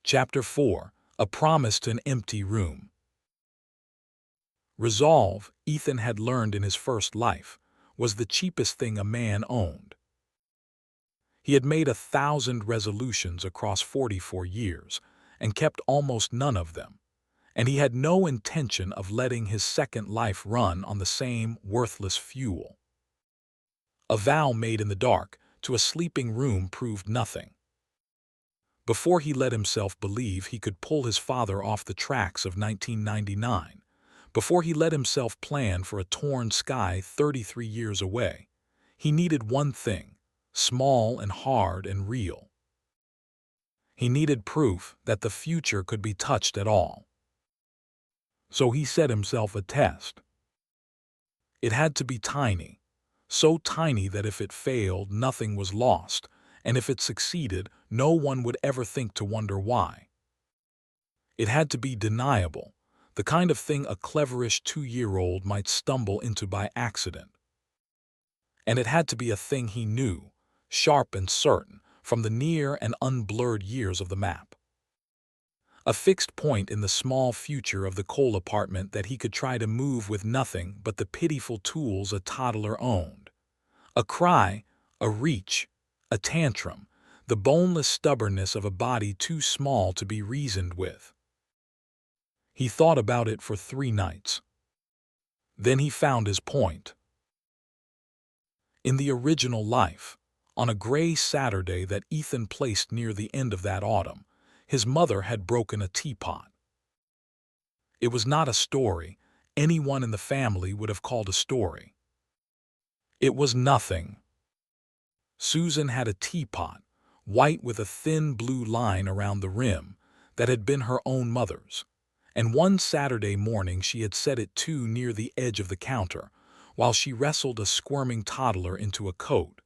Chapter 4. A Promise to an Empty Room. Resolve, Ethan had learned in his first life, was the cheapest thing a man owned. He had made 1,000 resolutions across 44 years, and kept almost none of them, and he had no intention of letting his second life run on the same worthless fuel. A vow made in the dark to a sleeping room proved nothing. Before he let himself believe he could pull his father off the tracks of 1999, before he let himself plan for a torn sky 33 years away, he needed one thing, small and hard and real. He needed proof that the future could be touched at all. So he set himself a test. It had to be tiny, so tiny that if it failed, nothing was lost, and if it succeeded, no one would ever think to wonder why. It had to be deniable, the kind of thing a cleverish 2-year-old might stumble into by accident. And it had to be a thing he knew, sharp and certain, from the near and unblurred years of the map. A fixed point in the small future of the coal apartment that he could try to move with nothing but the pitiful tools a toddler owned. A cry, a reach, a tantrum, the boneless stubbornness of a body too small to be reasoned with. He thought about it for 3 nights. Then he found his point. In the original life, on a gray Saturday that Ethan placed near the end of that autumn, his mother had broken a teapot. It was not a story anyone in the family would have called a story. It was nothing. Susan had a teapot, white with a thin blue line around the rim, that had been her own mother's, and one Saturday morning she had set it too near the edge of the counter, while she wrestled a squirming toddler into a coat,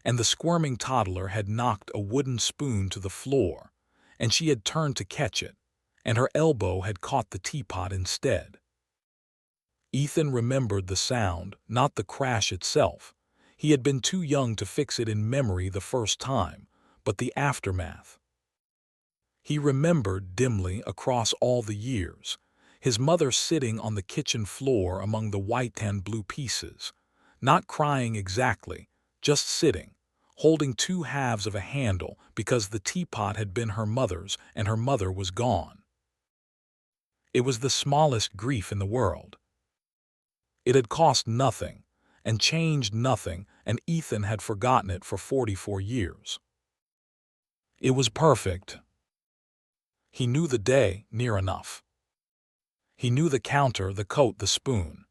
and the squirming toddler had knocked a wooden spoon to the floor, and she had turned to catch it, and her elbow had caught the teapot instead. Ethan remembered the sound, not the crash itself. He had been too young to fix it in memory the first time, but the aftermath. He remembered dimly across all the years, his mother sitting on the kitchen floor among the white and blue pieces, not crying exactly, just sitting, holding 2 halves of a handle because the teapot had been her mother's and her mother was gone. It was the smallest grief in the world. It had cost nothing and changed nothing, and Ethan had forgotten it for 44 years. It was perfect. He knew the day near enough. He knew the counter, the coat, the spoon.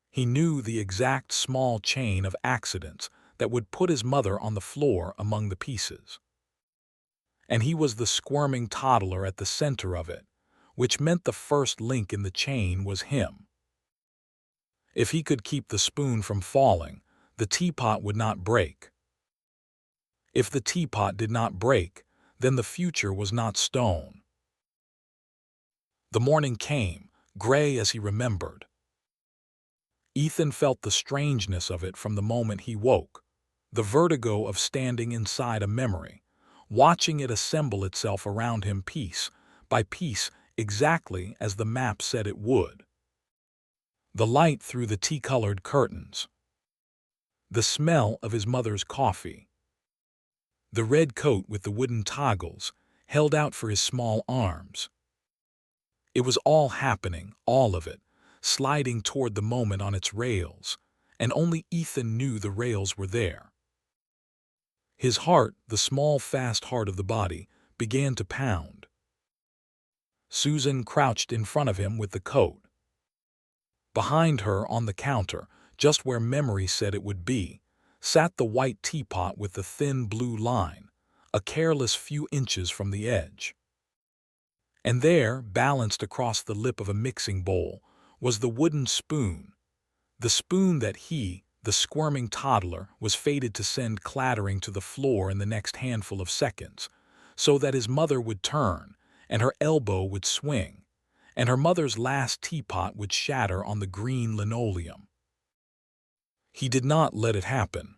He knew the exact small chain of accidents that would put his mother on the floor among the pieces. And he was the squirming toddler at the center of it, which meant the first link in the chain was him. If he could keep the spoon from falling, the teapot would not break. If the teapot did not break, then the future was not stone. The morning came, gray as he remembered. Ethan felt the strangeness of it from the moment he woke, the vertigo of standing inside a memory, watching it assemble itself around him piece by piece exactly as the map said it would. The light through the tea-colored curtains. The smell of his mother's coffee. The red coat with the wooden toggles held out for his small arms. It was all happening, all of it, sliding toward the moment on its rails, and only Ethan knew the rails were there. His heart, the small fast heart of the body, began to pound. Susan crouched in front of him with the coat. Behind her on the counter, just where memory said it would be, sat the white teapot with the thin blue line, a careless few inches from the edge. And there, balanced across the lip of a mixing bowl, was the wooden spoon, the spoon that he, the squirming toddler, was fated to send clattering to the floor in the next handful of seconds, so that his mother would turn, and her elbow would swing, and her mother's last teapot would shatter on the green linoleum. He did not let it happen.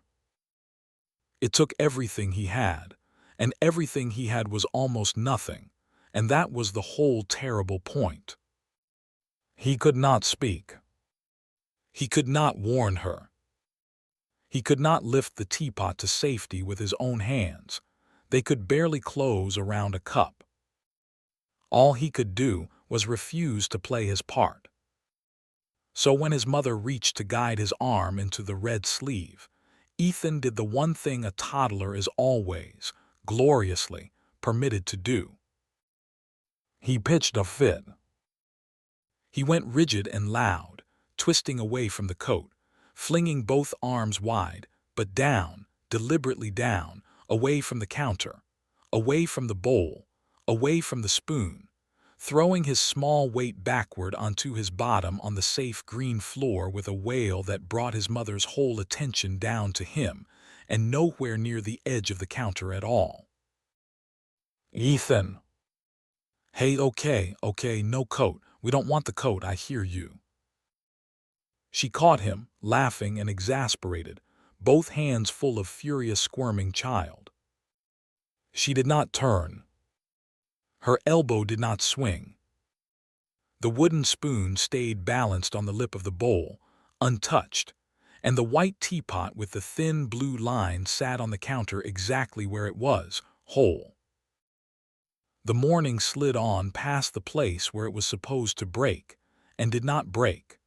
It took everything he had, and everything he had was almost nothing, and that was the whole terrible point. He could not speak. He could not warn her. He could not lift the teapot to safety with his own hands. They could barely close around a cup. All he could do was refuse to play his part. So when his mother reached to guide his arm into the red sleeve, Ethan did the one thing a toddler is always, gloriously, permitted to do. He pitched a fit. He went rigid and loud, twisting away from the coat, flinging both arms wide, but down, deliberately down, away from the counter, away from the bowl, away from the spoon, throwing his small weight backward onto his bottom on the safe green floor with a wail that brought his mother's whole attention down to him and nowhere near the edge of the counter at all. "Ethan!" "Hey, okay, no coat. We don't want the coat, I hear you." She caught him, laughing and exasperated, both hands full of furious squirming child. She did not turn. Her elbow did not swing. The wooden spoon stayed balanced on the lip of the bowl, untouched, and the white teapot with the thin blue line sat on the counter exactly where it was, whole. The morning slid on past the place where it was supposed to break, and did not break.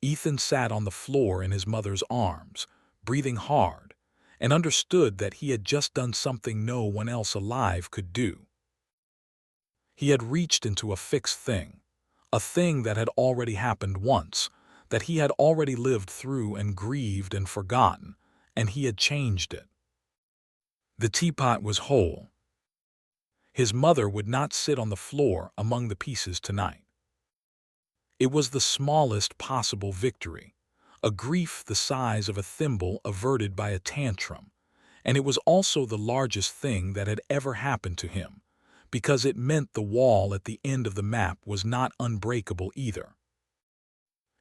Ethan sat on the floor in his mother's arms, breathing hard, and understood that he had just done something no one else alive could do. He had reached into a fixed thing, a thing that had already happened once, that he had already lived through and grieved and forgotten, and he had changed it. The teapot was whole. His mother would not sit on the floor among the pieces tonight. It was the smallest possible victory, a grief the size of a thimble averted by a tantrum, and it was also the largest thing that had ever happened to him, because it meant the wall at the end of the map was not unbreakable either.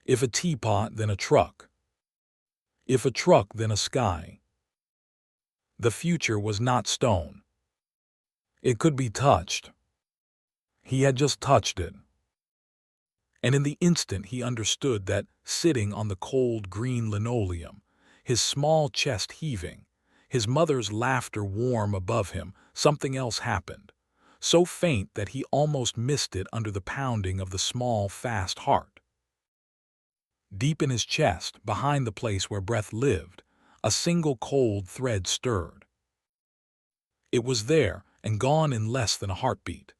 If a teapot, then a truck. If a truck, then a sky. The future was not stone. It could be touched. He had just touched it. And in the instant he understood that, sitting on the cold green linoleum, his small chest heaving, his mother's laughter warm above him, something else happened, so faint that he almost missed it under the pounding of the small, fast heart. Deep in his chest, behind the place where breath lived, a single cold thread stirred. It was there and gone in less than a heartbeat.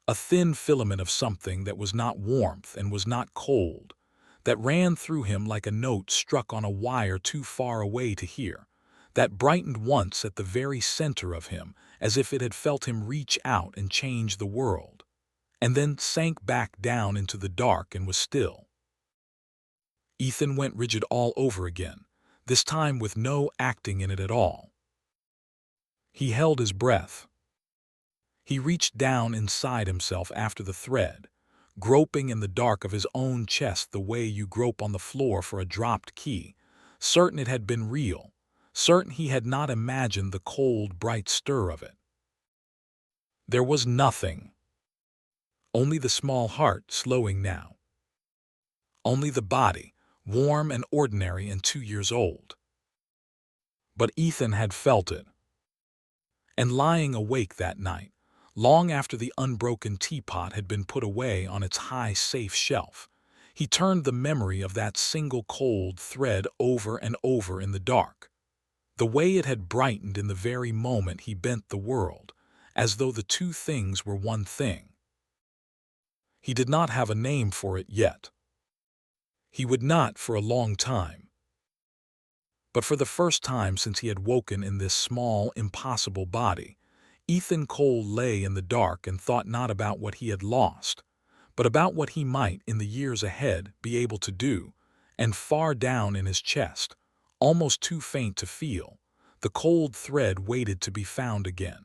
A thin filament of something that was not warmth and was not cold, that ran through him like a note struck on a wire too far away to hear, that brightened once at the very center of him as if it had felt him reach out and change the world, and then sank back down into the dark and was still. Ethan went rigid all over again, this time with no acting in it at all. He held his breath. He reached down inside himself after the thread, groping in the dark of his own chest the way you grope on the floor for a dropped key, certain it had been real, certain he had not imagined the cold, bright stir of it. There was nothing. Only the small heart slowing now. Only the body, warm and ordinary and 2 years old. But Ethan had felt it. And lying awake that night, long after the unbroken teapot had been put away on its high safe shelf, he turned the memory of that single cold thread over and over in the dark, the way it had brightened in the very moment he bent the world, as though the two things were one thing. He did not have a name for it yet. He would not for a long time. But for the first time since he had woken in this small, impossible body, Ethan Cole lay in the dark and thought not about what he had lost, but about what he might in the years ahead be able to do, and far down in his chest, almost too faint to feel, the cold thread waited to be found again.